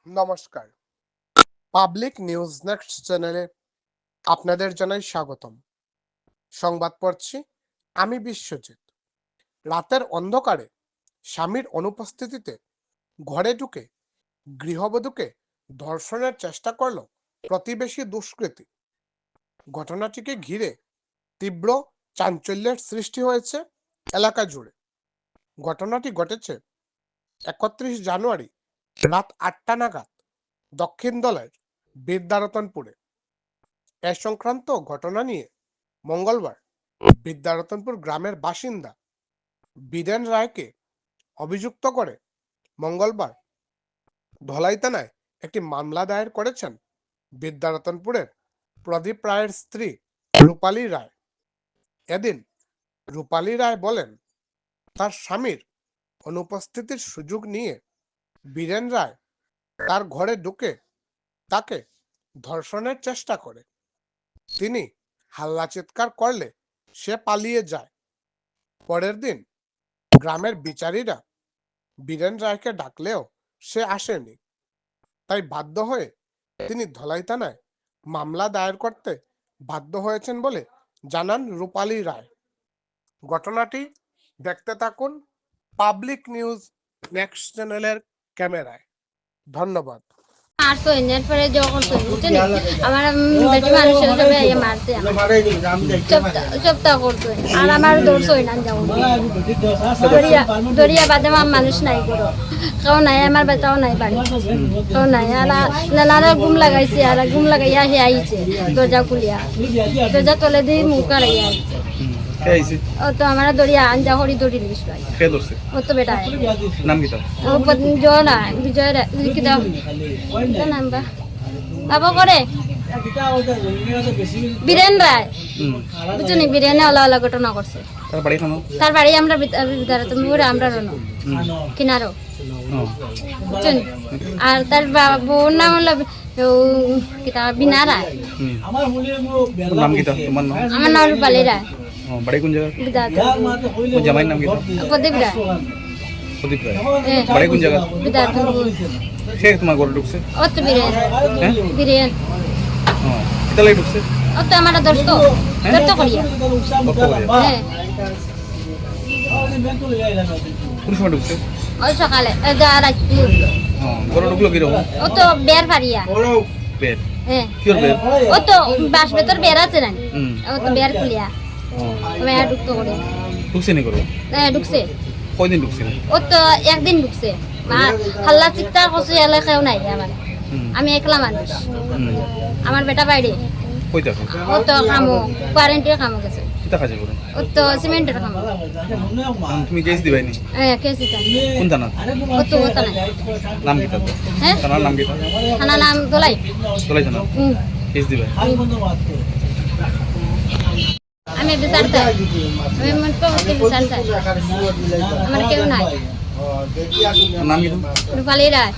নমস্কার। Public news next চ্যানেলে আপনাদের জানাই স্বাগতম। সংবাদ পড়ছি আমি বিশ্বজিৎ। রাতের অন্ধকারে স্বামীর অনুপস্থিতিতে ঘরে ঢুকে গৃহবধূকে ধর্ষণের চেষ্টা করল প্রতিবেশী দুষ্কৃতী। ঘটনাটিকে ঘিরে তীব্র চাঞ্চল্যের সৃষ্টি হয়েছে এলাকা জুড়ে। ঘটনাটি ঘটেছে 31 জানুয়ারি রাত 8টা নাগাদ দক্ষিণ দলের বিদ্যারতনপুরে। এ সংক্রান্ত ঘটনা নিয়ে মঙ্গলবার বিদ্যারতনপুর গ্রামের বাসিন্দা বীরেন রায়কে অভিযুক্ত করে মঙ্গলবার ধলাই থানায় একটি মামলা দায়ের করেছেন বিদ্যারতনপুরের প্রদীপ রায়ের স্ত্রী রূপালী রায়। এদিন রূপালী রায় বলেন, তার স্বামীর অনুপস্থিতির সুযোগ নিয়ে বীরেন রায় তার ঘরে ঢুকে তাকে ধর্ষণের চেষ্টা করে। তিনি হাল্লা চিৎকার করলে সে পালিয়ে যায়। পরের দিন গ্রামের বিচারীরা বীরেন রায়কে ডাকলেও সে আসেনি। তাই বাধ্য হয়ে তিনি ধলাই থানায় মামলা দায়ের করতে বাধ্য হয়েছেন বলে জানান রূপালী রায়। ঘটনাটি দেখতে থাকুন পাবলিক নিউজ নেক্সট চ্যানেলের ক্যামেরায়। ধন্যবাদ। মারছো এর পরে যখন বুঝছেন আমার বেটি মানুষের সবাই আইয়া মারছে সপ্তাহ করতো আর আমার দৌড়ছো না যাও দরিয়া বাদে আমার মানুষ নাই করো কেউ নাই আমার বেটাও নাই বাড়ি কেউ নাই নানারা ঘুম লাগাইছে আর ঘুম লাগাইয়া হে আইছে দরজা খুলিয়া দরজা তলে দিয়ে মুখ আড়াইয়া আইছে ও তো আমার দরিয়া আঞ্জা হরি দড়ি দিস ভাই ও তো বেটা নাম কি তার ও জনা বিজয় কি দাও নাম বাবা করে বীরেন রায় বুঝুনি বীরেনে ওলা ঘটনা করছে তার বাড়ি আমরা তুমি আমরা রনো কিনারো বুঝছেন আর তার বোন নাম হলো কিতা বিনা রায় আমার নাম রূপালী রায় বাড়ি কোন জায়গা জামাইর নাম কি প্রদীপ রায় বাড়ি কোন জায়গা সে তোমার ঘরে ঢুকছে ও তো বীরেন তাহলে ঢুকছে ও তো আমার দোস্ত করিয়া হ্যাঁ কোন সময় ঢুকছে ওই সকালে ঘরে ঢুকলো কিরকম ও তো বের পারিয়া বের হ্যাঁ কির বের ও তো বাস ভেতর বের আছে না ও তো বের খুলিয়া মেয়া ঢুকতো করে ঢুকছে নি করো হ্যাঁ ঢুকছে কয়দিন ঢুকছে ও তো একদিন ঢুকছে হাল্লা চিৎকার করছে এলাকাও নাই আমার আমি একলা মানুষ আমার বেটা বাইরে কই থাকে ও তো কামো কোয়ারেন্টির কামো গেছে কিতা কাজে করে ও তো সিমেন্টের কামো তুমি কেস দিবাইনি হ্যাঁ কেসি তাই কোন থানা ও তো ওটা নাই নাম কি তার হ্যাঁ থানার নাম কি থানা নাম দোলাই থানা কেস দিবাই আমি বিচার চাই আমি মন তো বিচার চাই আমার কেউ নাই নাম কি রূপালী রায়